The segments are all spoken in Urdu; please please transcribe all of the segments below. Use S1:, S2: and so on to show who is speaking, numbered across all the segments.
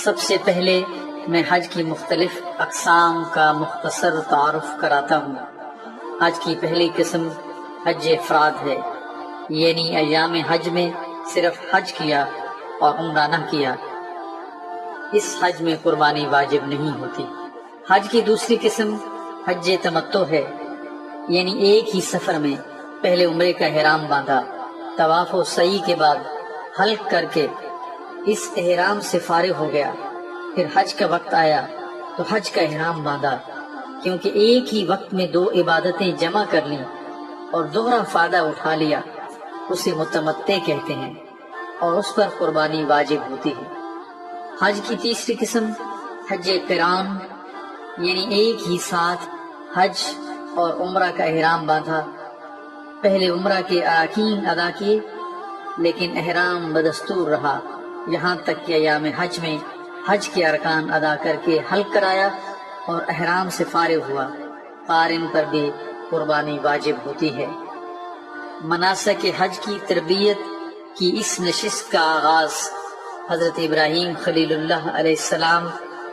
S1: سب سے پہلے میں حج کی مختلف اقسام کا مختصر تعارف کراتا ہوں۔ حج کی پہلی قسم حج افراد ہے، یعنی ایام حج میں صرف حج کیا اور عمرہ نہ کیا۔ اس حج میں قربانی واجب نہیں ہوتی۔ حج کی دوسری قسم حج تمتع ہے، یعنی ایک ہی سفر میں پہلے عمرے کا احرام باندھا، طواف و سعی کے بعد حلق کر کے اس احرام سے فارغ ہو گیا، پھر حج کا وقت آیا تو حج کا احرام باندھا، کیونکہ ایک ہی وقت میں دو عبادتیں جمع کر لیں اور دوہرا فائدہ اٹھا لیا، اسے متمتع کہتے ہیں اور اس پر قربانی واجب ہوتی ہے۔ حج کی تیسری قسم حج قران، یعنی ایک ہی ساتھ حج اور عمرہ کا احرام باندھا، پہلے عمرہ کے اراکین ادا کیے لیکن احرام بدستور رہا، یہاں تک کہ ایام حج میں حج کے ارکان ادا کر کے حلق کرایا اور احرام سے فارغ ہوا۔ قارن پر بھی قربانی واجب ہوتی ہے۔ مناسک حج کی تربیت کی اس نشست کا آغاز حضرت ابراہیم خلیل اللہ علیہ السلام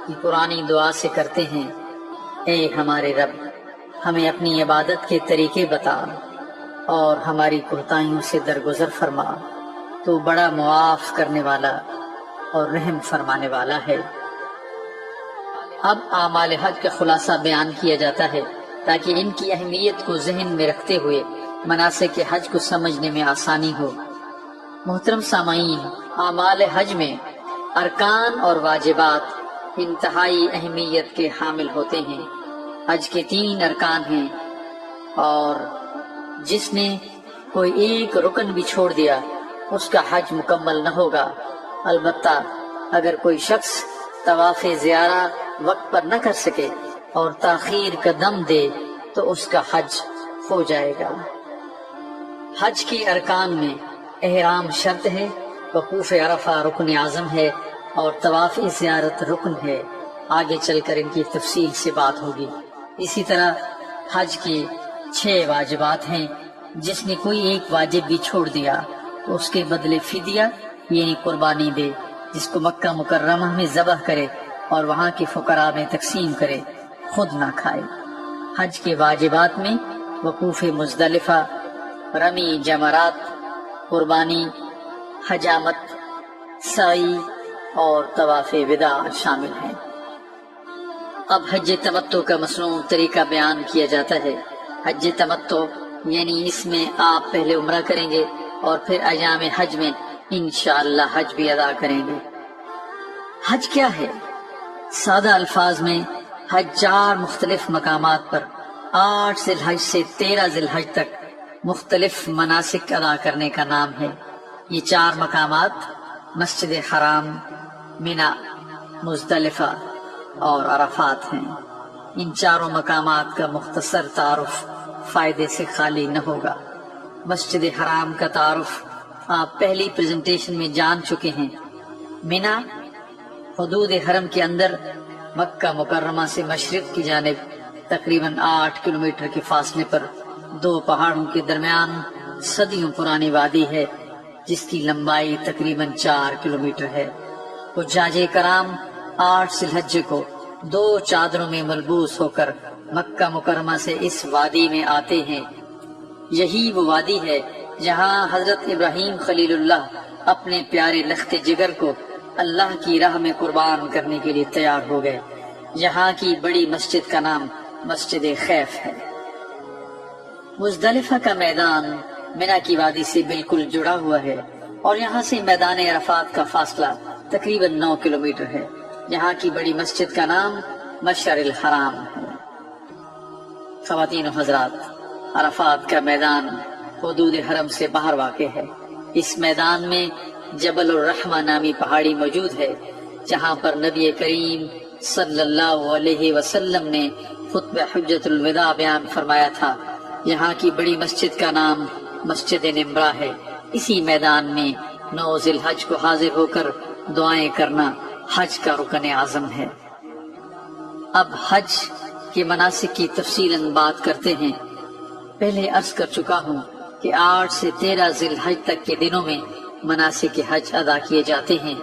S1: کی پرانی دعا سے کرتے ہیں: اے ہمارے رب، ہمیں اپنی عبادت کے طریقے بتا اور ہماری کوتاہیوں سے درگزر فرما، تو بڑا معاف کرنے والا اور رحم فرمانے والا ہے۔ اب اعمال حج کا خلاصہ بیان کیا جاتا ہے تاکہ ان کی اہمیت کو ذہن میں رکھتے ہوئے مناسک حج کو سمجھنے میں آسانی ہو۔ محترم سامعین، اعمال حج میں ارکان اور واجبات انتہائی اہمیت کے حامل ہوتے ہیں۔ حج کے 3 ارکان ہیں اور جس نے کوئی ایک رکن بھی چھوڑ دیا اس کا حج مکمل نہ ہوگا۔ البتہ اگر کوئی شخص طواف زیارہ وقت پر نہ کر سکے اور تاخیر کا دم دے تو اس کا حج ہو جائے گا۔ حج کے ارکان میں احرام شرط ہے، وقوف عرفہ رکن اعظم ہے اور طواف زیارت رکن ہے۔ آگے چل کر ان کی تفصیل سے بات ہوگی۔ اسی طرح حج کی 6 واجبات ہیں، جس نے کوئی ایک واجب بھی چھوڑ دیا تو اس کے بدلے فدیہ یعنی قربانی دے، جس کو مکہ مکرمہ میں ذبح کرے اور وہاں کے فقراء میں تقسیم کرے، خود نہ کھائے۔ حج کے واجبات میں وقوف مزدلفہ، رمی جمرات، قربانی، حجامت، سعی اور طواف وداع شامل ہیں۔ اب حج تمتع کا مصنوع طریقہ بیان کیا جاتا ہے۔ حج تمتع یعنی اس میں آپ پہلے عمرہ کریں گے اور پھر ایام حج میں انشاءاللہ حج بھی ادا کریں گے۔ حج کیا ہے؟ سادہ الفاظ میں حج 4 مختلف مقامات پر 8 ذی الحج سے 13 ذی الحج تک مختلف مناسک ادا کرنے کا نام ہے۔ یہ 4 مقامات مسجد حرام، مینا، مزدلفہ اور عرفات ہیں۔ ان 4 مقامات کا مختصر تعارف فائدے سے خالی نہ ہوگا۔ مسجد حرام کا تعارف آپ پہلی پریزنٹیشن میں جان چکے ہیں۔ مینا حدود حرم کے اندر مکہ مکرمہ سے مشرق کی جانب تقریباً 8 کلومیٹر کے فاصلے پر 2 پہاڑوں کے درمیان صدیوں پرانی وادی ہے، جس کی لمبائی تقریباً 4 کلومیٹر ہے۔ حجاج کرام 8 ذی الحج کو 2 چادروں میں ملبوس ہو کر مکہ مکرمہ سے اس وادی میں آتے ہیں۔ یہی وہ وادی ہے جہاں حضرت ابراہیم خلیل اللہ اپنے پیارے لخت جگر کو اللہ کی راہ میں قربان کرنے کے لیے تیار ہو گئے۔ یہاں کی بڑی مسجد کا نام مسجد خیف ہے۔ مزدلفہ کا میدان مینا کی وادی سے بالکل جڑا ہوا ہے اور یہاں سے میدان عرفات کا فاصلہ تقریباً 9 کلومیٹر ہے۔ یہاں کی بڑی مسجد کا نام مشعر الحرام ہے۔ خواتین و حضرات، عرفات کا میدان حدود حرم سے باہر واقع ہے۔ اس میدان میں جبل الرحمہ نامی پہاڑی موجود ہے، جہاں پر نبی کریم صلی اللہ علیہ وسلم نے خطبہ حجۃ الوداع بیان فرمایا تھا۔ یہاں کی بڑی مسجد کا نام مسجد نمرہ ہے۔ اسی میدان میں 9 ذی الحج کو حاضر ہو کر دعائیں کرنا حج کا رکن اعظم ہے۔ اب حج کے مناسک کی تفصیلاً بات کرتے ہیں۔ پہلے عرض کر چکا ہوں کہ 8 سے 13 ذی الحج تک کے دنوں میں مناسک حج ادا کیے جاتے ہیں۔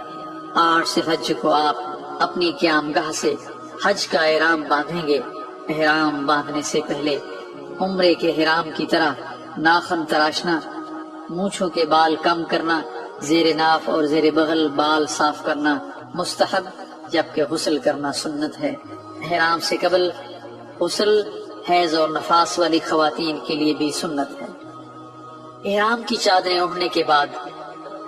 S1: 8 ذی الحج کو آپ اپنی قیام گاہ سے حج کا احرام باندھیں گے، احرام باندھنے سے پہلے عمرے کے احرام کی طرح ناخن تراشنا، مونچھوں کے بال کم کرنا، زیر ناف اور زیر بغل بال صاف کرنا مستحب، جبکہ غسل کرنا سنت ہے۔ احرام سے قبل غسل حیض اور نفاس والی خواتین کے لیے بھی سنت ہے۔ احرام کی چادریں اوڑھنے کے بعد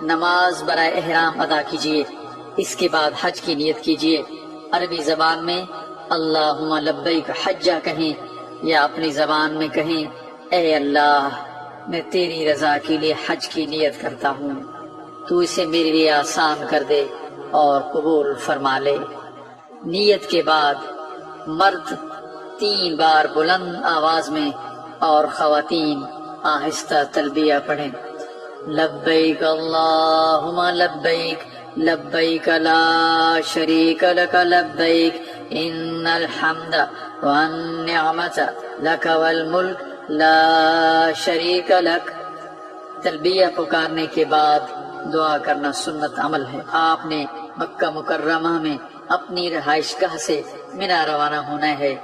S1: نماز برائے احرام ادا کیجیے، اس کے بعد حج کی نیت کیجیے۔ عربی زبان میں اللہم لبیک حجہ کہیں یا اپنی زبان میں کہیں اے اللہ میں تیری رضا کے لیے حج کی نیت کرتا ہوں، تو اسے میرے لیے آسان کر دے اور قبول فرما لے۔ نیت کے بعد مرد 3 بار بلند آواز میں اور خواتین آہستہ تلبیہ پڑھیں۔ لبیک اللہم لبیک لبیک لا شریک لک لبیک ان الحمد والنعمت لک والملک لا شریک لک۔ تلبیہ پکارنے کے بعد دعا کرنا سنت عمل ہے۔ آپ نے مکہ مکرمہ میں اپنی رہائش گاہ سے منا روانہ ہونا ہے۔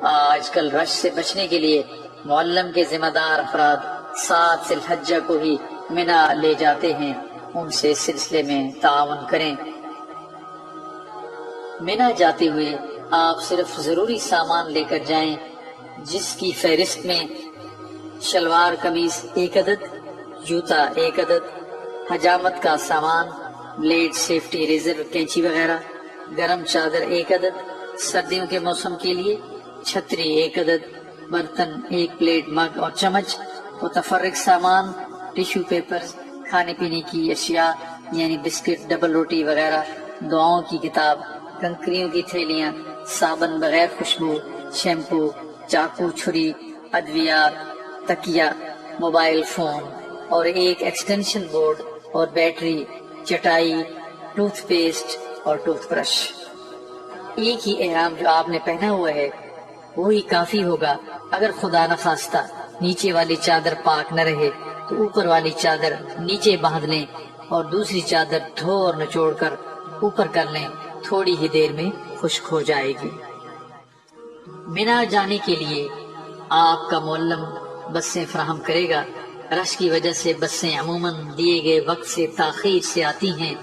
S1: آج کل رش سے بچنے کے لیے معلم کے ذمہ دار افراد 7 ذی الحجہ کو ہی منا لے جاتے ہیں، ان سے اس سلسلے میں تعاون کریں۔ منا جاتے ہوئے آپ صرف ضروری سامان لے کر جائیں، جس کی فہرست میں شلوار قمیص 1 عدد، جوتا 1 عدد، حجامت کا سامان، بلیڈ، سیفٹی ریزر، کینچی وغیرہ، گرم چادر 1 عدد، سردیوں کے موسم کے لیے چھتری 1 عدد، برتن 1 پلیٹ، مگ اور چمچ، متفرق سامان، ٹیشو پیپر، کھانے پینے کی اشیاء یعنی بسکٹ، ڈبل روٹی وغیرہ، دعاؤں کی کتاب، کنکریوں کی تھیلیاں، صابن بغیر خوشبو، شیمپو، چاقو، چھری، ادویات، تکیہ، موبائل فون اور 1 ایکسٹینشن بورڈ اور بیٹری، چٹائی، ٹوتھ پیسٹ اور ٹوتھ برش۔ ایک ہی احرام جو آپ نے پہنا ہوا ہے وہی کافی ہوگا۔ اگر خدا نخواستہ نیچے والی چادر پاک نہ رہے تو اوپر والی چادر نیچے باندھ لیں اور دوسری چادر دھو اور نچوڑ کر اوپر کر لیں، تھوڑی ہی دیر میں خشک ہو جائے گی۔ منا جانے کے لیے آپ کا معلم بسیں فراہم کرے گا۔ رش کی وجہ سے بسیں عموماً دیے گئے وقت سے تاخیر سے آتی ہیں،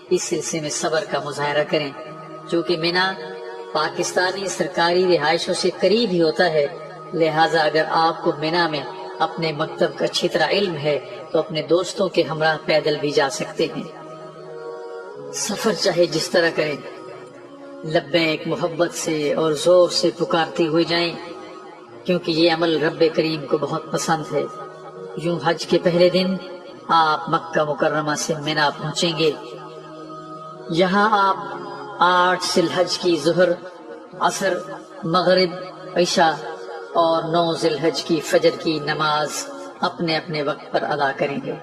S1: اس سلسلے میں صبر کا مظاہرہ کریں۔ چونکہ منا پاکستانی سرکاری رہائشوں سے قریب ہی ہوتا ہے، لہٰذا اگر آپ کو منا میں اپنے مکتب کا اچھی طرح علم ہے تو اپنے دوستوں کے ہمراہ پیدل بھی جا سکتے ہیں۔ سفر چاہے جس طرح کریں، لبیک محبت سے اور زور سے پکارتے ہوئے جائیں، کیونکہ یہ عمل رب کریم کو بہت پسند ہے۔ یوں حج کے پہلے دن آپ مکہ مکرمہ سے منا پہنچیں گے۔ یہاں آپ 8 ذی الحج کی ظہر، عصر، مغرب، عشاء اور 9 ذی الحج کی فجر کی نماز اپنے اپنے وقت پر ادا کریں گے۔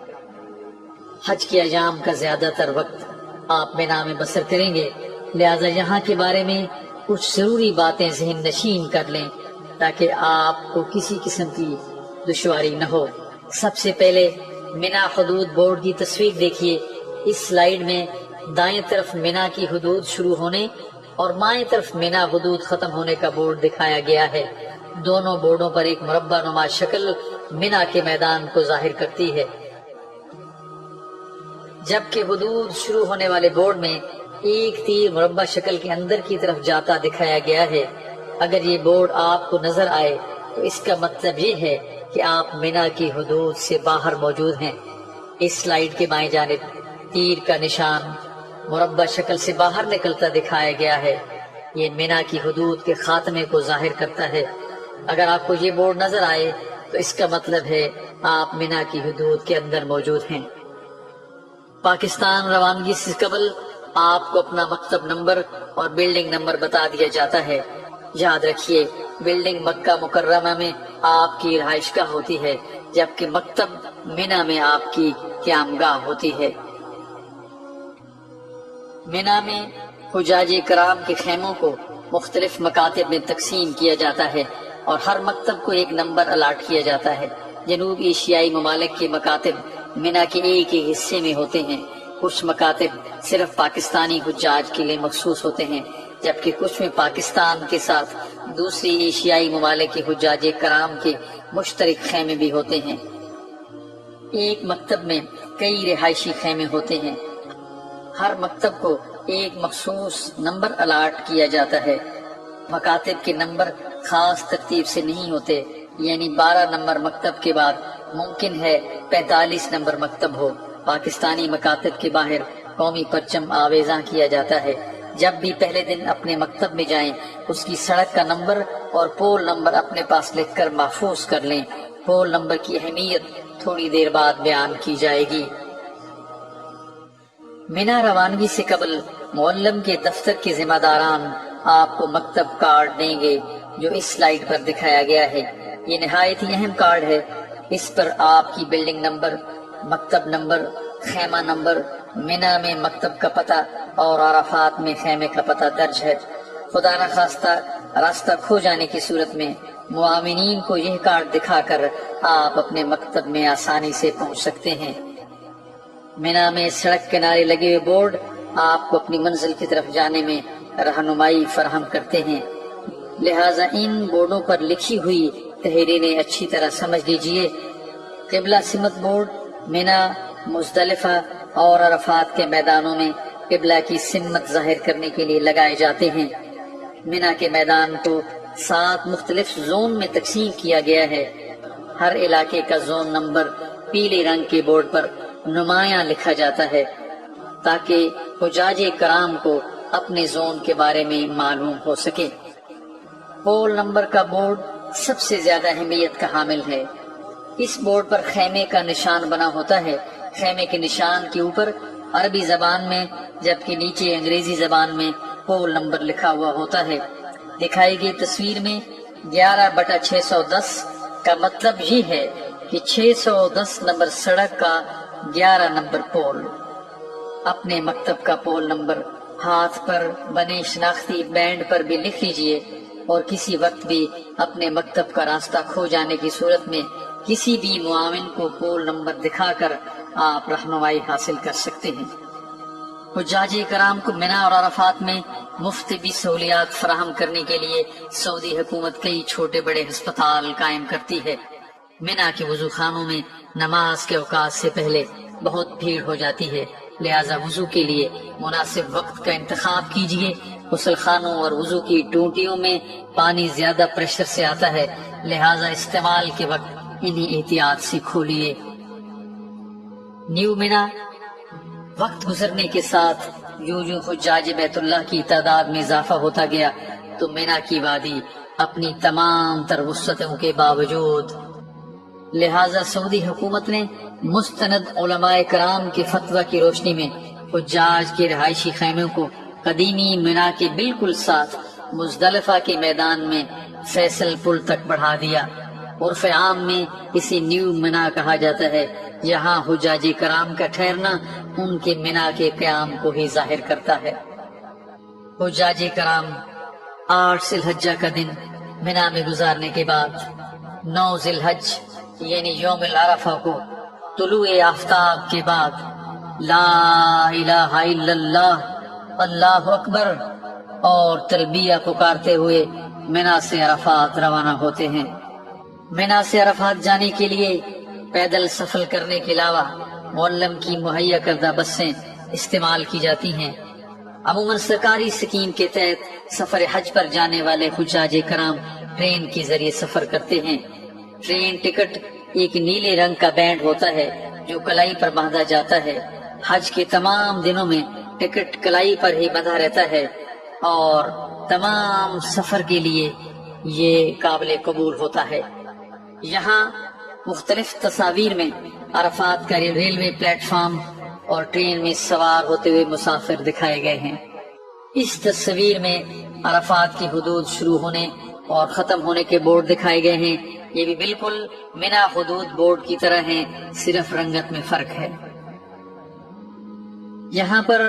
S1: حج کے ایام کا زیادہ تر وقت آپ منا میں بسر کریں گے، لہذا یہاں کے بارے میں کچھ ضروری باتیں ذہن نشین کر لیں تاکہ آپ کو کسی قسم کی دشواری نہ ہو۔ سب سے پہلے منا حدود بورڈ کی تصویر دیکھیے۔ اس سلائیڈ میں دائیں طرف منا کی حدود شروع ہونے اور بائیں طرف منا حدود ختم ہونے کا بورڈ دکھایا گیا ہے۔ دونوں بورڈوں پر ایک مربع نما شکل منا کے میدان کو ظاہر کرتی ہے، جبکہ حدود شروع ہونے والے بورڈ میں ایک تیر مربع شکل کے اندر کی طرف جاتا دکھایا گیا ہے۔ اگر یہ بورڈ آپ کو نظر آئے تو اس کا مطلب یہ ہے کہ آپ منا کی حدود سے باہر موجود ہیں۔ اس سلائیڈ کے بائیں جانب تیر کا نشان مربع شکل سے باہر نکلتا دکھایا گیا ہے، یہ منا کی حدود کے خاتمے کو ظاہر کرتا ہے۔ اگر آپ کو یہ بورڈ نظر آئے تو اس کا مطلب ہے آپ منا کی حدود کے اندر موجود ہیں۔ پاکستان روانگی سے قبل آپ کو اپنا مکتب نمبر اور بلڈنگ نمبر بتا دیا جاتا ہے۔ یاد رکھیے، بلڈنگ مکہ مکرمہ میں آپ کی رہائش گاہ ہوتی ہے، جبکہ مکتب منا میں آپ کی قیام گاہ ہوتی ہے۔ منا میں حجاج کرام کے خیموں کو مختلف مکاتب میں تقسیم کیا جاتا ہے اور ہر مکتب کو ایک نمبر الاٹ کیا جاتا ہے۔ جنوب ایشیائی ممالک کے مکاتب منا کے ایک حصے میں ہوتے ہیں، کچھ مکاتب صرف پاکستانی حجاج کے لیے مخصوص ہوتے ہیں، جبکہ کچھ میں پاکستان کے ساتھ دوسری ایشیائی ممالک کے حجاج کرام کے مشترک خیمے بھی ہوتے ہیں۔ ایک مکتب میں کئی رہائشی خیمے ہوتے ہیں۔ ہر مکتب کو ایک مخصوص نمبر الاٹ کیا جاتا ہے۔ مکاتب کے نمبر خاص ترتیب سے نہیں ہوتے، یعنی 12 نمبر مکتب کے بعد ممکن ہے 45 نمبر مکتب ہو۔ پاکستانی مکاتب کے باہر قومی پرچم آویزاں کیا جاتا ہے۔ جب بھی پہلے دن اپنے مکتب میں جائیں، اس کی سڑک کا نمبر اور پول نمبر اپنے پاس لکھ کر محفوظ کر لیں۔ پول نمبر کی اہمیت تھوڑی دیر بعد بیان کی جائے گی۔ مینا روانگی سے قبل معلم کے دفتر کے ذمہ داران آپ کو مکتب کارڈ دیں گے، جو اس سلائیڈ پر دکھایا گیا ہے۔ یہ نہایت ہی اہم کارڈ ہے۔ اس پر آپ کی بلڈنگ نمبر، مکتب نمبر، خیمہ نمبر، مینا میں مکتب کا پتہ اور عرفات میں خیمے کا پتہ درج ہے۔ خدا نخواستہ راستہ کھو جانے کی صورت میں معاونین کو یہ کارڈ دکھا کر آپ اپنے مکتب میں آسانی سے پہنچ سکتے ہیں۔ مینا میں سڑک کنارے لگے ہوئے بورڈ آپ کو اپنی منزل کی طرف جانے میں رہنمائی فراہم کرتے ہیں، لہٰذا ان بورڈوں پر لکھی ہوئی تحریریں اچھی طرح سمجھ لیجئے۔ قبلہ سمت بورڈ مینا، مزدلفہ اور عرفات کے میدانوں میں قبلہ کی سمت ظاہر کرنے کے لیے لگائے جاتے ہیں۔ مینا کے میدان کو 7 مختلف زون میں تقسیم کیا گیا ہے۔ ہر علاقے کا زون نمبر پیلے رنگ کے بورڈ پر نمایاں لکھا جاتا ہے تاکہ حجاج کرام کو اپنے زون کے بارے میں معلوم ہو سکے۔ پول نمبر کا بورڈ سب سے زیادہ اہمیت کا حامل ہے۔ اس بورڈ پر خیمے کا نشان بنا ہوتا ہے۔ خیمے کے نشان کے اوپر عربی زبان میں جبکہ نیچے انگریزی زبان میں پول نمبر لکھا ہوا ہوتا ہے۔ دکھائی گئی تصویر میں 11/610 کا مطلب یہ ہے کہ 610 نمبر سڑک کا 11 نمبر پول۔ اپنے مکتب کا پول نمبر ہاتھ پر بنے شناختی بینڈ پر بھی لکھ لیجئے، اور کسی وقت بھی اپنے مکتب کا راستہ کھو جانے کی صورت میں کسی بھی معاون کو پول نمبر دکھا کر آپ رہنمائی حاصل کر سکتے ہیں۔ حجاج کرام کو مینا اور عرفات میں مفت طبی سہولیات فراہم کرنے کے لیے سعودی حکومت کئی چھوٹے بڑے ہسپتال قائم کرتی ہے۔ مینا کے وضو خانوں میں نماز کے اوقات سے پہلے بہت بھیڑ ہو جاتی ہے، لہٰذا وضو کے لیے مناسب وقت کا انتخاب کیجیے۔ غسل خانوں اور وضو کی ٹوٹیوں میں پانی زیادہ پریشر سے آتا ہے، لہٰذا استعمال کے وقت انہیں احتیاط سے کھولیے۔ نیو مینا وقت گزرنے کے ساتھ یوں یوں حجاج بیت اللہ کی تعداد میں اضافہ ہوتا گیا تو مینا کی وادی اپنی تمام تر وسعتوں کے باوجود، لہٰذا سعودی حکومت نے مستند علماء کرام کے فتویٰ کی روشنی میں حجاج کے رہائشی خیموں کو قدیمی مینا کے بالکل ساتھ مزدلفہ کے میدان میں فیصل پل تک بڑھا دیا۔ عرف عام میں اسے نیو مینا کہا جاتا ہے۔ یہاں حجاج کرام کا ٹھہرنا ان کے مینا کے قیام کو ہی ظاہر کرتا ہے۔ حجاج کرام 8 ذی الحجہ کا دن مینا میں گزارنے کے بعد 9 ذی الحج یعنی یوم العرفہ کو طلوع آفتاب کے بعد لا الہ الا اللہ، اللہ اکبر اور تلبیہ پکارتے ہوئے مینا سے عرفات روانہ ہوتے ہیں۔ مینا سے عرفات جانے کے لیے پیدل سفر کرنے کے علاوہ معلم کی مہیا کردہ بسیں استعمال کی جاتی ہیں۔ عموماً سرکاری سکیم کے تحت سفر حج پر جانے والے حجاج کرام ٹرین کے ذریعے سفر کرتے ہیں۔ ٹرین ٹکٹ ایک نیلے رنگ کا بینڈ ہوتا ہے جو کلائی پر باندھا جاتا ہے۔ حج کے تمام دنوں میں ٹکٹ کلائی پر ہی بندھا رہتا ہے اور تمام سفر کے لیے یہ قابل قبول ہوتا ہے۔ یہاں مختلف تصاویر میں عرفات کا ریلوے پلیٹ فارم اور ٹرین میں سوار ہوتے ہوئے مسافر دکھائے گئے ہیں۔ اس تصویر میں عرفات کی حدود شروع ہونے اور ختم ہونے کے بورڈ دکھائے گئے ہیں۔ یہ بھی بالکل مینا حدود بورڈ کی طرح ہیں، صرف رنگت میں فرق ہے۔ یہاں پر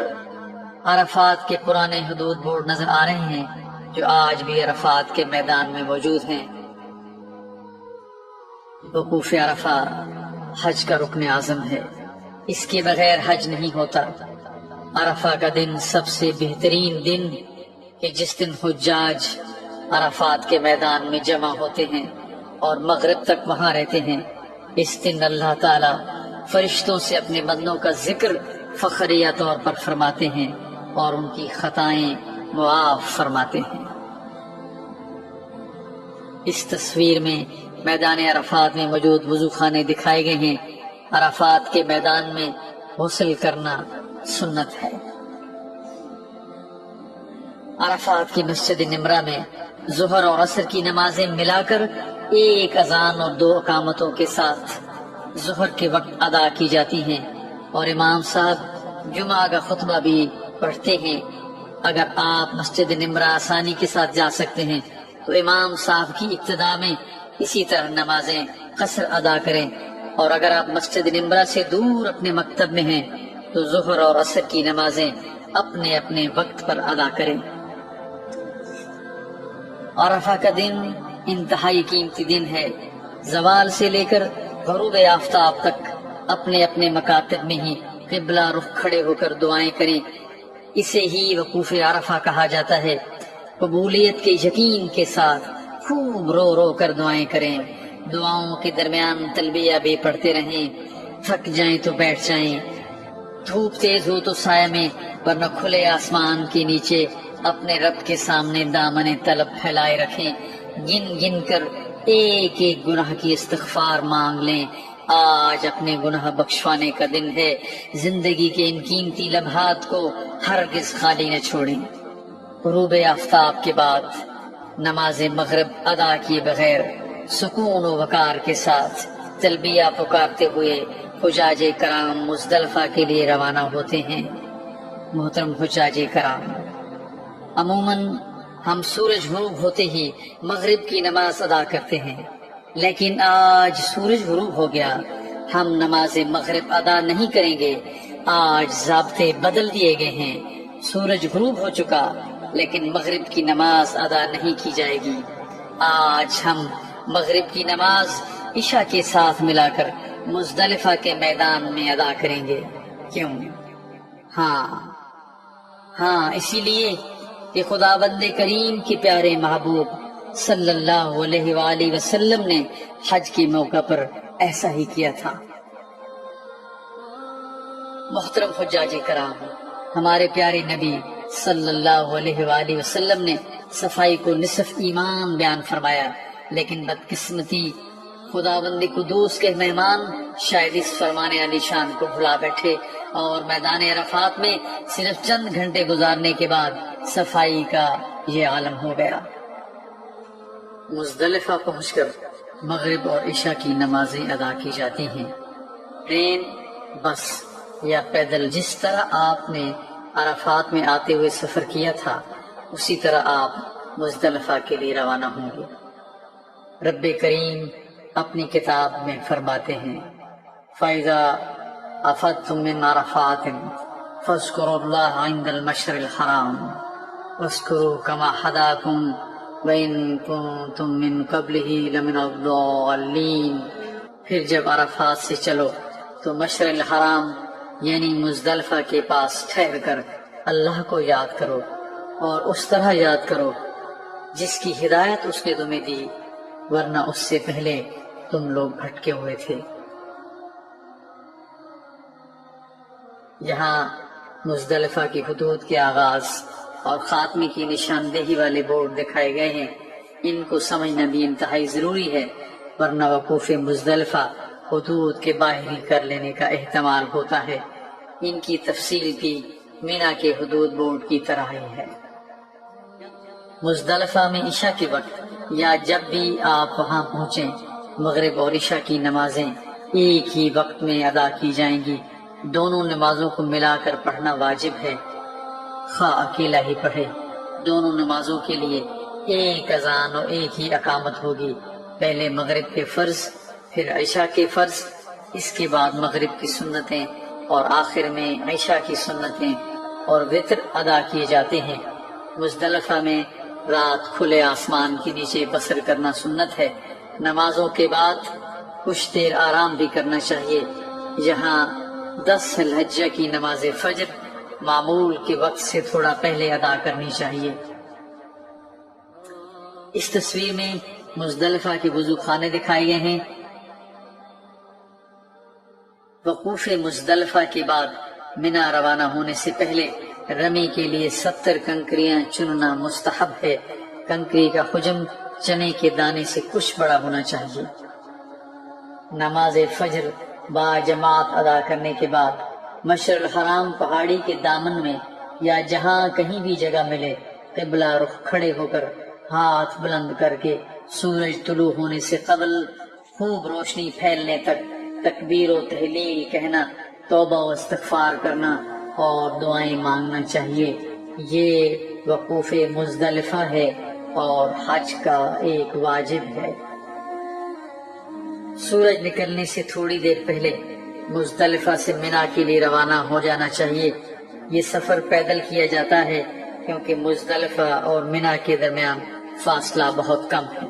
S1: عرفات کے پرانے حدود بورڈ نظر آ رہے ہیں جو آج بھی عرفات کے میدان میں موجود ہیں۔ وقوف عرفہ حج کا رکن اعظم ہے۔ اس کے بغیر حج نہیں ہوتا۔ عرفہ کا دن سب سے بہترین دن کہ جس دن حجاج عرفات کے میدان میں جمع ہوتے ہیں اور مغرب تک وہاں رہتے ہیں۔ اس دن اللہ تعالی فرشتوں سے اپنے بندوں کا ذکر فخریہ طور پر فرماتے ہیں اور ان کی خطائیں معاف فرماتے ہیں۔ اس تصویر میں میدان عرفات میں موجود وضو خانے دکھائے گئے ہیں۔ عرفات کے میدان میں غسل کرنا سنت ہے۔ عرفات کی مسجد نمرہ میں ظہر اور عصر کی نمازیں ملا کر ایک اذان اور 2 اقامتوں کے ساتھ ظہر کے وقت ادا کی جاتی ہیں، اور امام صاحب جمعہ کا خطبہ بھی پڑھتے ہیں۔ اگر آپ مسجد نمرہ آسانی کے ساتھ جا سکتے ہیں تو امام صاحب کی ابتدا میں اسی طرح نمازیں قصر ادا کریں، اور اگر آپ مسجد نمرہ سے دور اپنے مکتب میں ہیں تو ظہر اور عصر کی نمازیں اپنے اپنے وقت پر ادا کریں۔ عرفہ کا دن انتہائی قیمتی دن ہے۔ زوال سے لے کر غروب آفتاب تک اپنے اپنے مکاتب میں ہی قبلہ رخ کھڑے ہو کر دعائیں کریں۔ اسے ہی وقوف عرفہ کہا جاتا ہے۔ قبولیت کے یقین کے ساتھ خوب رو رو کر دعائیں کریں۔ دعاؤں کے درمیان تلبیہ بھی پڑھتے رہیں۔ تھک جائیں تو بیٹھ جائیں، دھوپ تیز ہو تو سائے میں، ورنہ کھلے آسمان کے نیچے اپنے رب کے سامنے دامن طلب پھیلائے رکھیں۔ گن گن کر ایک ایک گناہ کی استغفار مانگ لیں۔ آج اپنے گناہ بخشوانے کا دن ہے۔ زندگی کے ان قیمتی لمحات کو ہرگز خالی نہ چھوڑیں۔ غروب آفتاب کے بعد نماز مغرب ادا کیے بغیر سکون و وقار کے ساتھ تلبیہ پکارتے ہوئے حجاج کرام مزدلفہ کے لیے روانہ ہوتے ہیں۔ محترم حجاج کرام، عموماً ہم سورج غروب ہوتے ہی مغرب کی نماز ادا کرتے ہیں، لیکن آج سورج غروب ہو گیا، ہم نماز مغرب ادا نہیں کریں گے۔ آج ضابطے بدل دیے گئے ہیں۔ سورج غروب ہو چکا لیکن مغرب کی نماز ادا نہیں کی جائے گی۔ آج ہم مغرب کی نماز عشاء کے ساتھ ملا کر مزدلفہ کے میدان میں ادا کریں گے۔ کیوں؟ ہاں اسی لیے کہ خداوند کریم کے پیارے محبوب صلی اللہ علیہ وآلہ وسلم نے حج کے موقع پر ایسا ہی کیا تھا۔ محترم حجاج کرام، ہمارے پیارے نبی صلی اللہ علیہ وآلہ وسلم نے صفائی کو نصف ایمان بیان فرمایا، لیکن بدقسمتی خداوند قدوس کے مہمان شاید اس فرمان علی شان کو بھلا بیٹھے اور میدان عرفات میں صرف چند گھنٹے گزارنے کے بعد صفائی کا یہ عالم ہو گیا۔ مزدلفہ پہنچ کر مغرب اور عشاء کی نمازیں ادا کی جاتی ہیں۔ ٹرین، بس یا پیدل جس طرح آپ نے عرفات میں آتے ہوئے سفر کیا تھا اسی طرح آپ مزدلفہ کے لیے روانہ ہوں گے۔ رب کریم اپنی کتاب میں فرماتے ہیں، فَإِذَا أَفَضْتُم مِّنْ عَرَفَاتٍ فَاذْكُرُوا اللَّهَ عِندَ الْمَشْعَرِ الْحَرَامِ وَاذْكُرُوا كَمَا هَدَاكُمْ وَإِن كُنتُم مِّن قَبْلِهِ لَمِنَ الضَّالِّينَ۔ پھر جب عرفات سے چلو تو مشعر الحرام یعنی مزدلفہ کے پاس ٹھہر کر اللہ کو یاد کرو، اور اس طرح یاد کرو جس کی ہدایت اس نے تمہیں دی، ورنہ اس سے پہلے تم لوگ بھٹکے ہوئے تھے۔ یہاں مزدلفہ کی حدود کے آغاز اور خاتمے کی نشاندہی والے بورڈ دکھائے گئے ہیں۔ ان کو سمجھنا بھی انتہائی ضروری ہے، ورنہ وقوف مزدلفہ حدود کے باہر ہی کر لینے کا احتمال ہوتا ہے۔ ان کی تفصیل بھی مینا کے حدود بورڈ کی طرح ہی ہے۔ مزدلفہ میں عشاء کے وقت یا جب بھی آپ وہاں پہنچیں مغرب اور عشاء کی نمازیں ایک ہی وقت میں ادا کی جائیں گی۔ دونوں نمازوں کو ملا کر پڑھنا واجب ہے، خواہ اکیلا ہی پڑھے۔ دونوں نمازوں کے لیے ایک اذان اور ایک ہی اقامت ہوگی، پہلے مغرب کے فرض، پھر عشاء کے فرض، اس کے بعد مغرب کی سنتیں، اور آخر میں عشاء کی سنتیں اور وتر ادا کیے جاتے ہیں۔ مزدلفہ میں رات کھلے آسمان کے نیچے بسر کرنا سنت ہے۔ نمازوں کے بعد کچھ دیر آرام بھی کرنا چاہیے۔ جہاں 10 الحجہ کی نماز فجر معمول کے وقت سے تھوڑا پہلے ادا کرنی چاہیے۔ اس تصویر میں مزدلفہ کے وضو خانے دکھائے گئے ہیں۔ وقوف مزدلفہ کے بعد منا روانہ ہونے سے پہلے رمی کے لیے 70 کنکریاں چننا مستحب ہے۔ کنکری کا حجم چنے کے دانے سے کچھ بڑا ہونا چاہیے۔ نماز فجر با جماعت ادا کرنے کے بعد مشعر الحرام پہاڑی کے دامن میں یا جہاں کہیں بھی جگہ ملے قبلہ رخ کھڑے ہو کر ہاتھ بلند کر کے سورج طلوع ہونے سے قبل خوب روشنی پھیلنے تک تکبیر و تحلیل کہنا، توبہ و استغفار کرنا اور دعائیں مانگنا چاہیے۔ یہ وقوف مزدلفہ ہے اور حج کا ایک واجب ہے۔ سورج نکلنے سے تھوڑی دیر پہلے مزدلفہ سے منا کے لیے روانہ ہو جانا چاہیے۔ یہ سفر پیدل کیا جاتا ہے کیونکہ مزدلفہ اور منا کے درمیان فاصلہ بہت کم ہے۔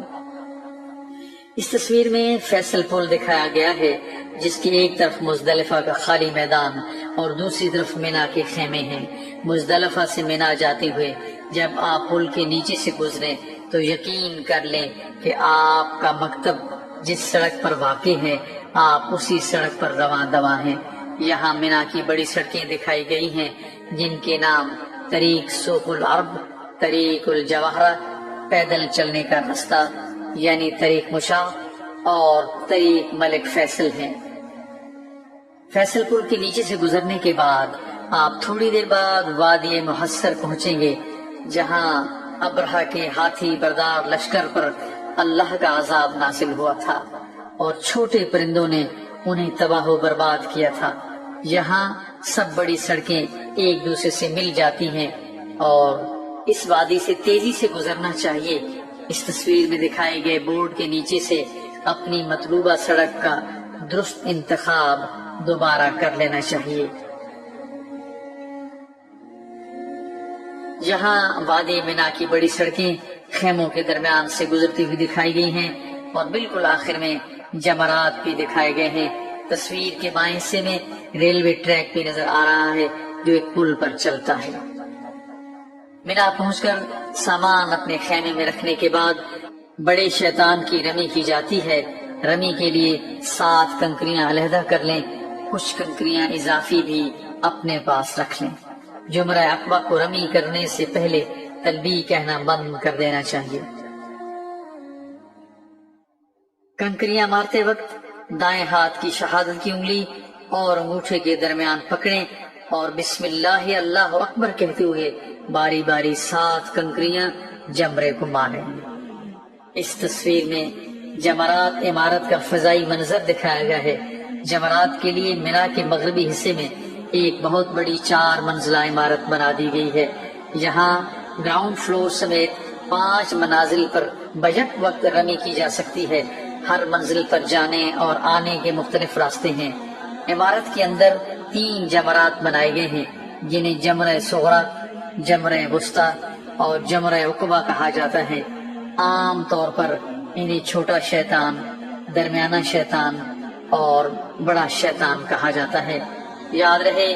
S1: اس تصویر میں فیصل پل دکھایا گیا ہے جس کی ایک طرف مزدلفہ کا خالی میدان اور دوسری طرف منا کے خیمے ہیں۔ مزدلفہ سے منا جاتے ہوئے جب آپ پل کے نیچے سے گزریں تو یقین کر لیں کہ آپ کا مکتب جس سڑک پر واقع ہے آپ اسی سڑک پر رواں دواں ہیں۔ یہاں منا کی بڑی سڑکیں دکھائی گئی ہیں جن کے نام طریق سوق العرب، طریق الجواہرہ، پیدل چلنے کا راستہ یعنی طریق مشاع اور طریق ملک فیصل ہیں۔ فیصل پل کے نیچے سے گزرنے کے بعد آپ تھوڑی دیر بعد وادی محصر پہنچیں گے جہاں ابرہہ کے ہاتھی بردار لشکر پر اللہ کا عذاب نازل ہوا تھا اور چھوٹے پرندوں نے انہیں تباہ و برباد کیا تھا۔ یہاں سب بڑی سڑکیں ایک دوسرے سے مل جاتی ہیں اور اس وادی سے تیزی سے گزرنا چاہیے۔ اس تصویر میں دکھائے گئے بورڈ کے نیچے سے اپنی مطلوبہ سڑک کا درست انتخاب دوبارہ کر لینا چاہیے۔ یہاں وادی منا کی بڑی سڑکیں خیموں کے درمیان سے گزرتی ہوئی دکھائی گئی ہیں اور بالکل آخر میں جمرات بھی دکھائے گئے ہیں۔ تصویر کے بائیں حصے میں ریلوے ٹریک بھی نظر آ رہا ہے جو ایک پل پر چلتا ہے۔ منا پہنچ کر سامان اپنے خیمے میں رکھنے کے بعد بڑے شیطان کی رمی کی جاتی ہے۔ رمی کے لیے 7 کنکریاں علیحدہ کر لیں، کچھ کنکریاں اضافی بھی اپنے پاس رکھ لیں۔ جمرہ عقبہ کو رمی کرنے سے پہلے تلبیہ کہنا بند کر دینا چاہیے۔ کنکریاں مارتے وقت دائیں ہاتھ کی شہادت کی انگلی اور انگوٹھے کے درمیان پکڑیں اور بسم اللہ اللہ اکبر کہتے ہوئے باری باری 7 کنکریاں جمرے کو ماریں۔ اس تصویر میں جمرات عمارت کا فضائی منظر دکھایا گیا ہے۔ جمرات کے لیے منا کے مغربی حصے میں ایک بہت بڑی 4 منزلہ عمارت بنا دی گئی ہے۔ یہاں گراؤنڈ فلور سمیت 5 منازل پر بجٹ وقت رمی کی جا سکتی ہے۔ ہر منزل پر جانے اور آنے کے مختلف راستے ہیں۔ عمارت کے اندر 3 جمرات بنائے گئے ہیں جنہیں جمرہ صغریٰ، جمرہ وسطیٰ اور جمرہ عقبہ کہا جاتا ہے۔ عام طور پر انہیں چھوٹا شیطان، درمیانہ شیطان اور بڑا شیطان کہا جاتا ہے۔ یاد رہے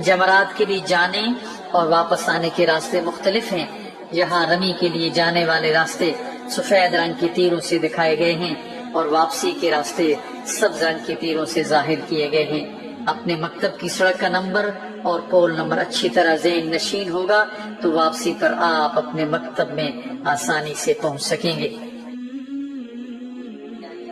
S1: جمرات کے لیے جانے اور واپس آنے کے راستے مختلف ہیں۔ یہاں رمی کے لیے جانے والے راستے سفید رنگ کے تیروں سے دکھائے گئے ہیں اور واپسی کے راستے سبز رنگ کے تیروں سے ظاہر کیے گئے ہیں۔ اپنے مکتب کی سڑک کا نمبر اور پول نمبر اچھی طرح ذہن نشین ہوگا تو واپسی پر آپ اپنے مکتب میں آسانی سے پہنچ سکیں گے۔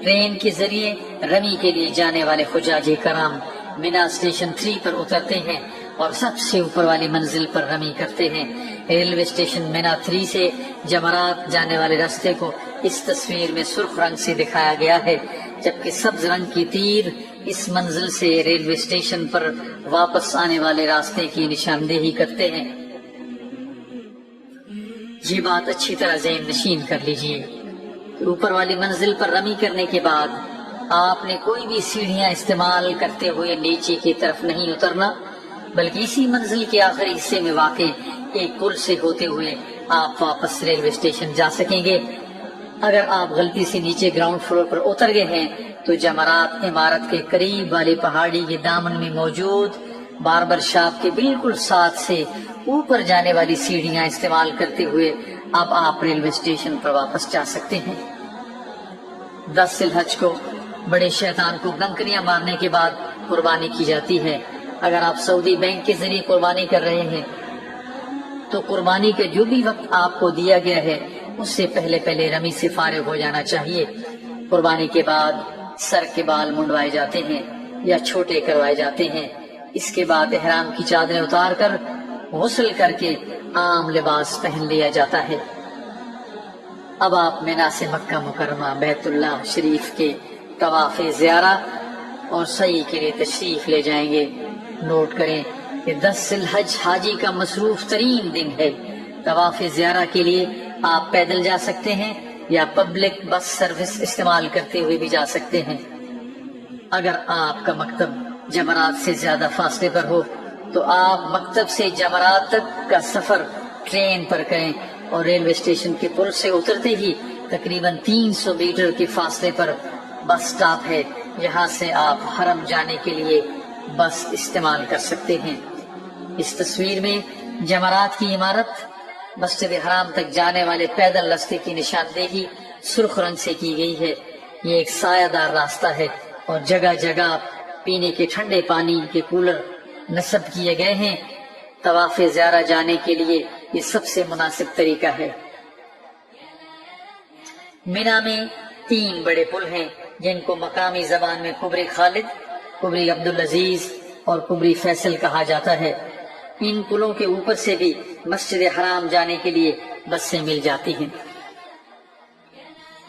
S1: ٹرین کے ذریعے رمی کے لیے جانے والے حجاج کرام منا اسٹیشن 3 پر اترتے ہیں اور سب سے اوپر والی منزل پر رمی کرتے ہیں۔ ریلوے اسٹیشن منا 3 سے جمرات جانے والے راستے کو اس تصویر میں سرخ رنگ سے دکھایا گیا ہے، جبکہ سبز رنگ کی تیر اس منزل سے ریلوے اسٹیشن پر واپس آنے والے راستے کی نشاندہی کرتے ہیں۔ یہ بات اچھی طرح ذہن نشین کر لیجئے۔ اوپر والی منزل پر رمی کرنے کے بعد آپ نے کوئی بھی سیڑھیاں استعمال کرتے ہوئے نیچے کی طرف نہیں اترنا، بلکہ اسی منزل کے آخری حصے میں واقع ایک پل سے ہوتے ہوئے آپ واپس ریلوے اسٹیشن جا سکیں گے۔ اگر آپ غلطی سے نیچے گراؤنڈ فلور پر اتر گئے ہیں تو جمرات عمارت کے قریب والے پہاڑی کے دامن میں موجود باربر شاپ کے بالکل ساتھ سے اوپر جانے والی سیڑھیاں استعمال کرتے ہوئے اب آپ ریلوے اسٹیشن پر واپس جا سکتے ہیں۔ 10 ذی الحج کو بڑے شیطان کو کنکریاں مارنے کے بعد قربانی کی جاتی ہے۔ اگر آپ سعودی بینک کے ذریعے قربانی کر رہے ہیں تو قربانی کا جو بھی وقت آپ کو دیا گیا ہے اس سے پہلے رمی سے فارغ ہو جانا چاہیے۔ قربانی کے بعد سر کے بال منڈوائے جاتے ہیں یا چھوٹے کروائے جاتے ہیں۔ اس کے بعد احرام کی چادریں اتار کر غسل کر کے عام لباس پہن لیا جاتا ہے۔ اب آپ مینا سے مکہ مکرمہ بیت اللہ شریف کے طواف زیارہ اور سعی کے لیے تشریف لے جائیں گے۔ نوٹ کریں کہ 10 ذی الحج حاجی کا مصروف ترین دن ہے۔ طواف زیارہ کے لیے آپ پیدل جا سکتے ہیں یا پبلک بس سروس استعمال کرتے ہوئے بھی جا سکتے ہیں۔ اگر آپ کا مکتب جمرات سے زیادہ فاصلے پر ہو تو آپ مکتب سے جمرات تک کا سفر ٹرین پر کریں اور ریلوے اسٹیشن کے پل سے اترتے ہی تقریباً 300 میٹر کے فاصلے پر بس سٹاپ ہے، یہاں سے آپ حرم جانے کے لیے بس استعمال کر سکتے ہیں۔ اس تصویر میں جمرات کی عمارت مسجد حرام تک جانے والے پیدل راستے کی نشاندہی سرخ رنگ سے کی گئی ہے۔ یہ ایک سایہ دار راستہ ہے اور جگہ جگہ پینے کے ٹھنڈے پانی کے کولر نصب کیے گئے ہیں۔ طواف زیارہ جانے کے لیے یہ سب سے مناسب طریقہ ہے۔ مینا میں 3 بڑے پل ہیں جن کو مقامی زبان میں کبری خالد، کبری عبدالعزیز اور کبری فیصل کہا جاتا ہے۔ ان پلوں کے اوپر سے بھی مسجد حرام جانے کے لیے بسیں مل جاتی ہیں۔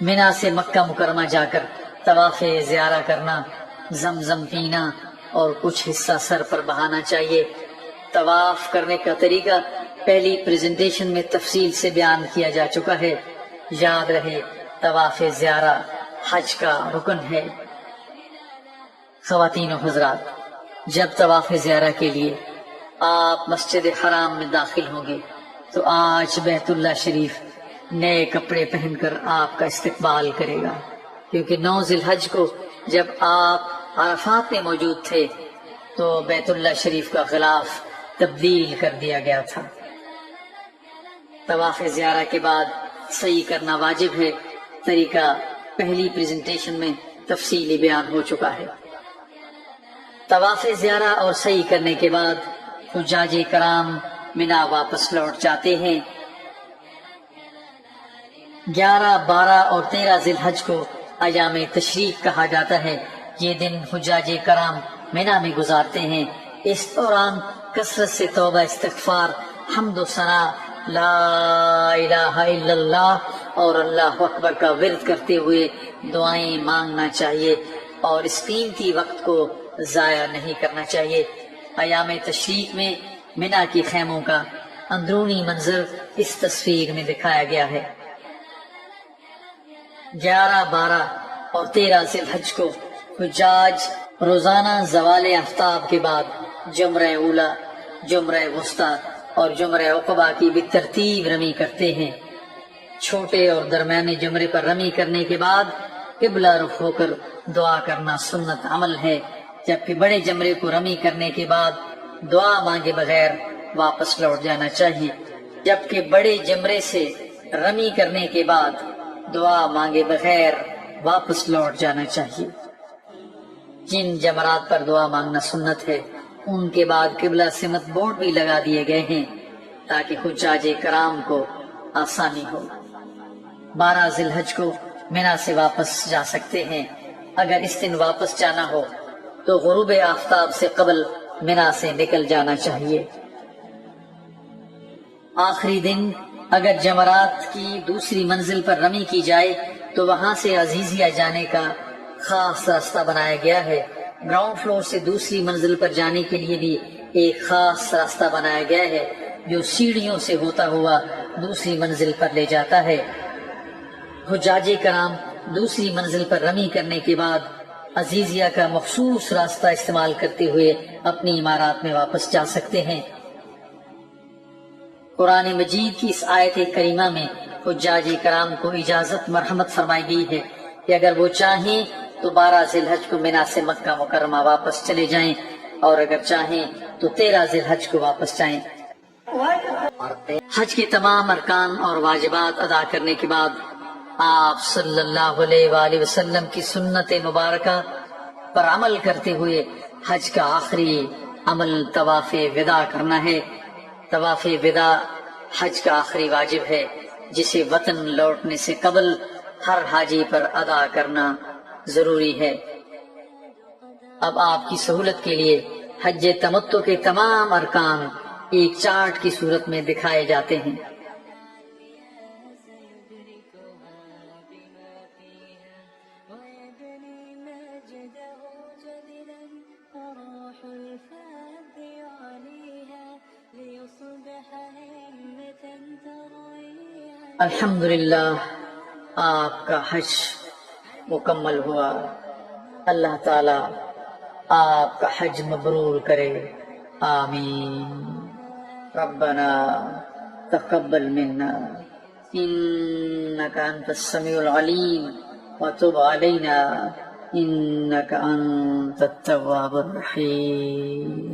S1: مینا سے مکہ مکرمہ جا کر طواف زیارہ کرنا، زمزم پینا اور کچھ حصہ سر پر بہانا چاہیے۔ طواف کرنے کا طریقہ پہلی پریزنٹیشن میں تفصیل سے بیان کیا جا چکا ہے۔ یاد رہے طواف زیارہ حج کا رکن ہے۔ خواتین و حضرات، جب طواف زیارہ کے لیے آپ مسجد حرام میں داخل ہوں گے تو آج بیت اللہ شریف نئے کپڑے پہن کر آپ کا استقبال کرے گا، کیونکہ 9 ذی الحج کو جب آپ عرفات میں موجود تھے تو بیت اللہ شریف کا غلاف تبدیل کر دیا گیا تھا۔ طواف زیارہ کے بعد سعی کرنا واجب ہے۔ طریقہ پہلی پریزنٹیشن میں تفصیلی بیان ہو چکا ہے۔ طواف زیارہ اور سعی کرنے کے بعد حجاج کرام مینا واپس لوٹ جاتے ہیں۔ 11، 12 اور 13 ذی الحج کو ایام تشریق کہا جاتا ہے۔ یہ دن حجاج کرام مینا میں گزارتے ہیں۔ اس دوران کثرت سے توبہ استغفار، حمد و ثنا، لا الہ الا اللہ اور اللہ اکبر کا ورد کرتے ہوئے دعائیں مانگنا چاہیے اور اس قیمتی وقت کو ضائع نہیں کرنا چاہیے۔ ایام تشریق میں مینا کی خیموں کا اندرونی منظر اس تصویر میں دکھایا گیا ہے۔ 11، 12 اور 13 ذی الحج کو حجاج روزانہ زوال آفتاب کے بعد جمرہ اولا، جمرہ وسطیٰ اور جمرہ عقبہ کی بالترتیب رمی کرتے ہیں۔ چھوٹے اور درمیانے جمرے پر رمی کرنے کے بعد قبلہ رخ ہو کر دعا کرنا سنت عمل ہے، جبکہ بڑے جمرے کو رمی کرنے کے بعد دعا مانگے بغیر واپس لوٹ جانا چاہیے، جبکہ بڑے جمرے سے رمی کرنے کے بعد دعا مانگے بغیر واپس لوٹ جانا چاہیے۔ جن جمرات پر دعا مانگنا سنت ہے ان کے بعد قبلہ سمت بورڈ بھی لگا دیے گئے ہیں تاکہ حجاج کرام کو آسانی ہو۔ 12 ذی الحج کو مینا سے واپس جا سکتے ہیں۔ اگر اس دن واپس جانا ہو تو غروب آفتاب سے قبل مینا سے نکل جانا چاہیے۔ آخری دن اگر جمرات کی دوسری منزل پر رمی کی جائے تو وہاں سے عزیزیہ جانے کا خاص راستہ بنایا گیا ہے۔ گراؤنڈ فلور سے دوسری منزل پر جانے کے لیے بھی ایک خاص راستہ بنایا گیا ہے جو سیڑھیوں سے ہوتا ہوا دوسری منزل پر لے جاتا ہے۔ حجاج کرام دوسری منزل پر رمی کرنے کے بعد عزیزیہ کا مخصوص راستہ استعمال کرتے ہوئے اپنی عمارات میں واپس جا سکتے ہیں۔ قرآن مجید کی اس آیت کریمہ میں حجاج کرام کو اجازت مرحمت فرمائی گئی ہے کہ اگر وہ چاہیں تو 12 ذی الحج کو مینا سے مکہ مکرمہ واپس چلے جائیں، اور اگر چاہیں تو 13 ذی الحج کو واپس جائیں۔ حج کے تمام ارکان اور واجبات ادا کرنے کے بعد آپ صلی اللہ علیہ وآلہ وسلم کی سنت مبارکہ پر عمل کرتے ہوئے حج کا آخری عمل طواف وداع کرنا ہے۔ طواف وداع حج کا آخری واجب ہے جسے وطن لوٹنے سے قبل ہر حاجی پر ادا کرنا ضروری ہے۔ اب آپ کی سہولت کے لیے حج تمتع کے تمام ارکان ایک چارٹ کی صورت میں دکھائے جاتے ہیں۔ الحمدللہ آپ کا حج مکمل ہوا۔ اللہ تعالی آپ کا حج مبرور کرے، آمین۔ ربنا تقبل منا انك انت السميع العليم وتب علينا انك انت التواب الرحيم۔